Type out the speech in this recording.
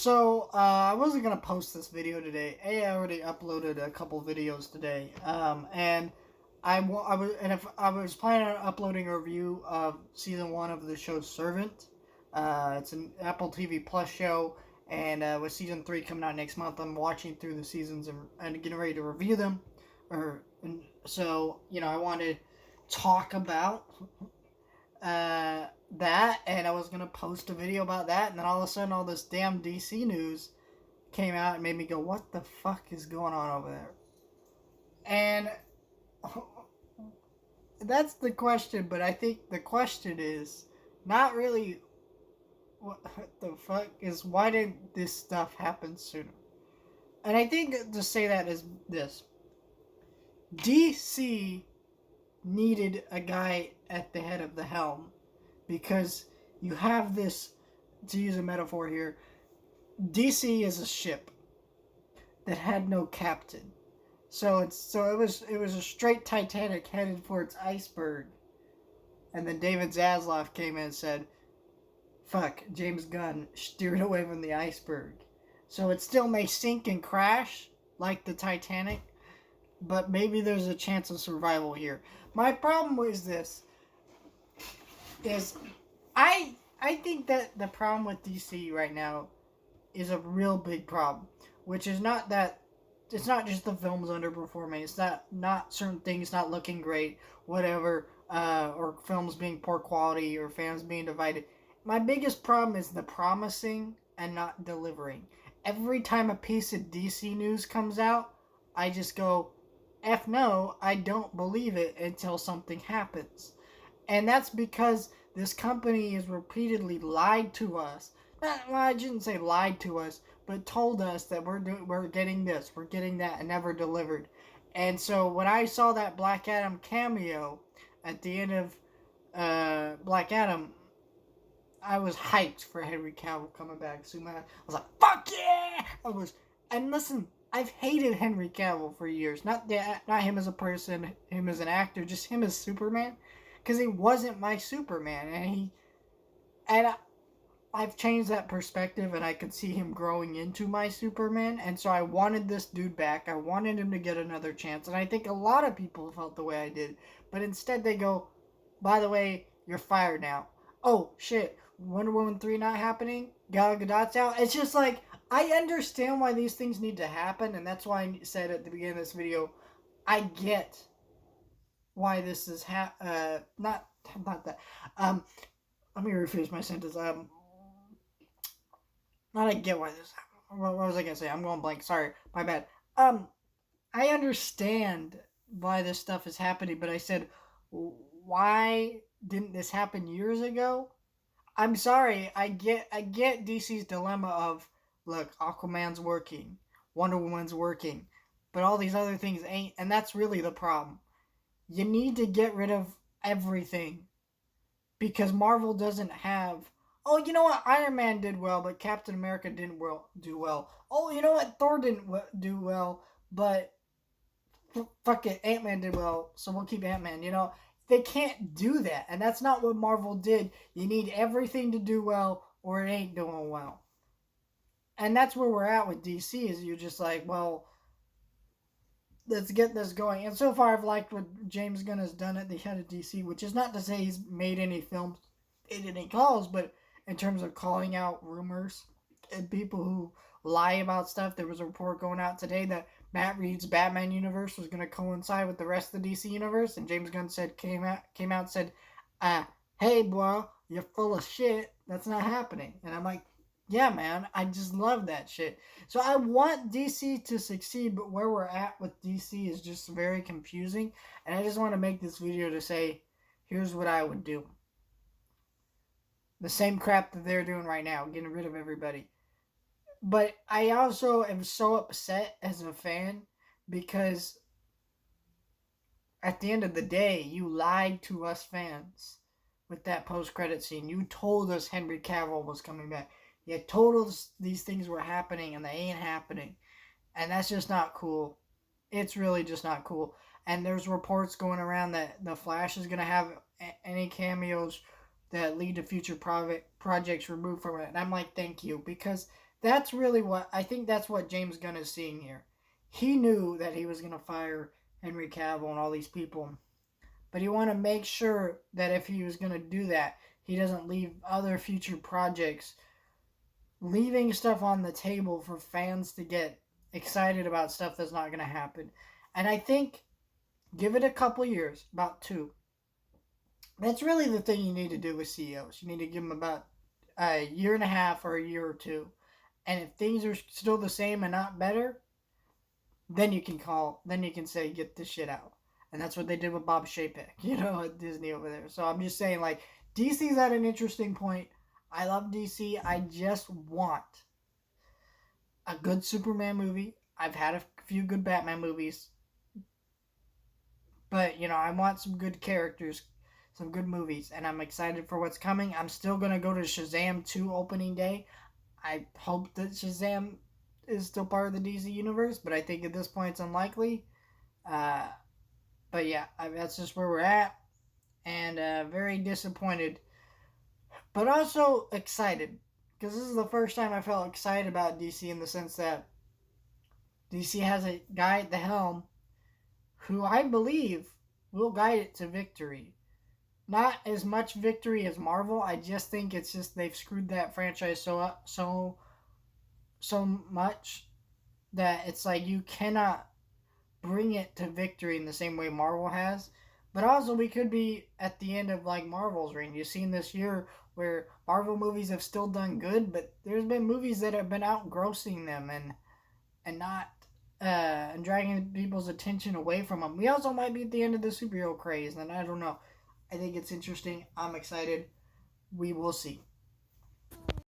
I wasn't gonna post this video today. I already uploaded a couple videos today. And I was planning on uploading a review of season 1 of the show Servant. It's an Apple TV Plus show, and with season 3 coming out next month, I'm watching through the seasons and getting ready to review them. I wanted to talk about that, and I was gonna post a video about that, and then all of a sudden, all this damn DC news came out and made me go, "What the fuck is going on over there?" And that's the question. But I think the question is not really what the fuck is why didn't this stuff happen sooner? And I think to say that is this: DC needed a guy at the head of the helm, because you have this, to use a metaphor here, DC is a ship that had no captain. So it was a straight Titanic headed for its iceberg. And then David Zaslav came in and said, "Fuck, James Gunn steered away from the iceberg." So it still may sink and crash like the Titanic, but maybe there's a chance of survival here. My problem was this: is I think that the problem with DC right now is a real big problem, which is not that it's not just the films underperforming. It's not certain things not looking great, whatever, or films being poor quality or fans being divided. My biggest problem is the promising and not delivering. Every time a piece of DC news comes out, I just go, F no, I don't believe it until something happens. And that's because this company has repeatedly lied to us. I shouldn't say lied to us, but told us that we're getting this, we're getting that, and never delivered. And so when I saw that Black Adam cameo at the end of Black Adam, I was hyped for Henry Cavill coming back. So I was like, "Fuck yeah!" And listen, I've hated Henry Cavill for years. Not him as a person, him as an actor, just him as Superman, because he wasn't my Superman, and I've changed that perspective, and I could see him growing into my Superman, and so I wanted this dude back. I wanted him to get another chance, and I think a lot of people felt the way I did, but instead they go, "By the way, you're fired now." Oh shit, Wonder Woman 3 not happening? Gal Gadot's out? It's just like, I understand why these things need to happen, and that's why I said at the beginning of this video, I get why this is not that. Let me rephrase my sentence. Not I get why this happened. What was I gonna say? I'm going blank. Sorry, my bad. I understand why this stuff is happening, but I said, why didn't this happen years ago? I'm sorry. I get DC's dilemma of, look, Aquaman's working, Wonder Woman's working, but all these other things ain't, and that's really the problem. You need to get rid of everything, because Marvel doesn't have, "Oh, you know what? Iron Man did well, but Captain America didn't do well. Oh, you know what? Thor didn't do well, but fuck it, Ant-Man did well, so we'll keep Ant-Man." They can't do that, and that's not what Marvel did. You need everything to do well, or it ain't doing well. And that's where we're at with DC, is you're just like, well, let's get this going. And so far, I've liked what James Gunn has done at the head of DC, which is not to say he's made any films, made any calls, but in terms of calling out rumors and people who lie about stuff. There was a report going out today that Matt Reed's Batman universe was going to coincide with the rest of the DC universe, and James Gunn came out and said, "Hey, bro, you're full of shit. That's not happening." And I'm like, yeah, man, I just love that shit. So I want DC to succeed, but where we're at with DC is just very confusing. And I just want to make this video to say, here's what I would do. The same crap that they're doing right now, getting rid of everybody. But I also am so upset as a fan, because at the end of the day, you lied to us fans with that post-credit scene. You told us Henry Cavill was coming back. You told us these things were happening, and they ain't happening. And that's just not cool. It's really just not cool. And there's reports going around that The Flash is going to have any cameos that lead to future projects removed from it. And I'm like, thank you. Because that's really what I think. That's what James Gunn is seeing here. He knew that he was going to fire Henry Cavill and all these people, but he wanted to make sure that if he was going to do that, he doesn't leave other future projects, leaving stuff on the table for fans to get excited about stuff that's not going to happen. And I think give it a couple years, about 2. That's really the thing you need to do with CEOs. You need to give them about a year and a half or a year or 2. And if things are still the same and not better, then you can say, get this shit out. And that's what they did with Bob Chapek, at Disney over there. So I'm just saying, like, DC's at an interesting point. I love DC. I just want a good Superman movie. I've had a few good Batman movies. But, I want some good characters, some good movies. And I'm excited for what's coming. I'm still going to go to Shazam 2 opening day. I hope that Shazam is still part of the DC universe, but I think at this point it's unlikely. But yeah, that's just where we're at. And very disappointed, but also excited. Because this is the first time I felt excited about DC in the sense that DC has a guy at the helm who I believe will guide it to victory. Not as much victory as Marvel. I just think it's just they've screwed that franchise so much that it's like you cannot bring it to victory in the same way Marvel has. But also we could be at the end of like Marvel's reign. You've seen this year where Marvel movies have still done good, but there's been movies that have been outgrossing them and not and dragging people's attention away from them. We also might be at the end of the superhero craze, and I don't know. I think it's interesting. I'm excited. We will see.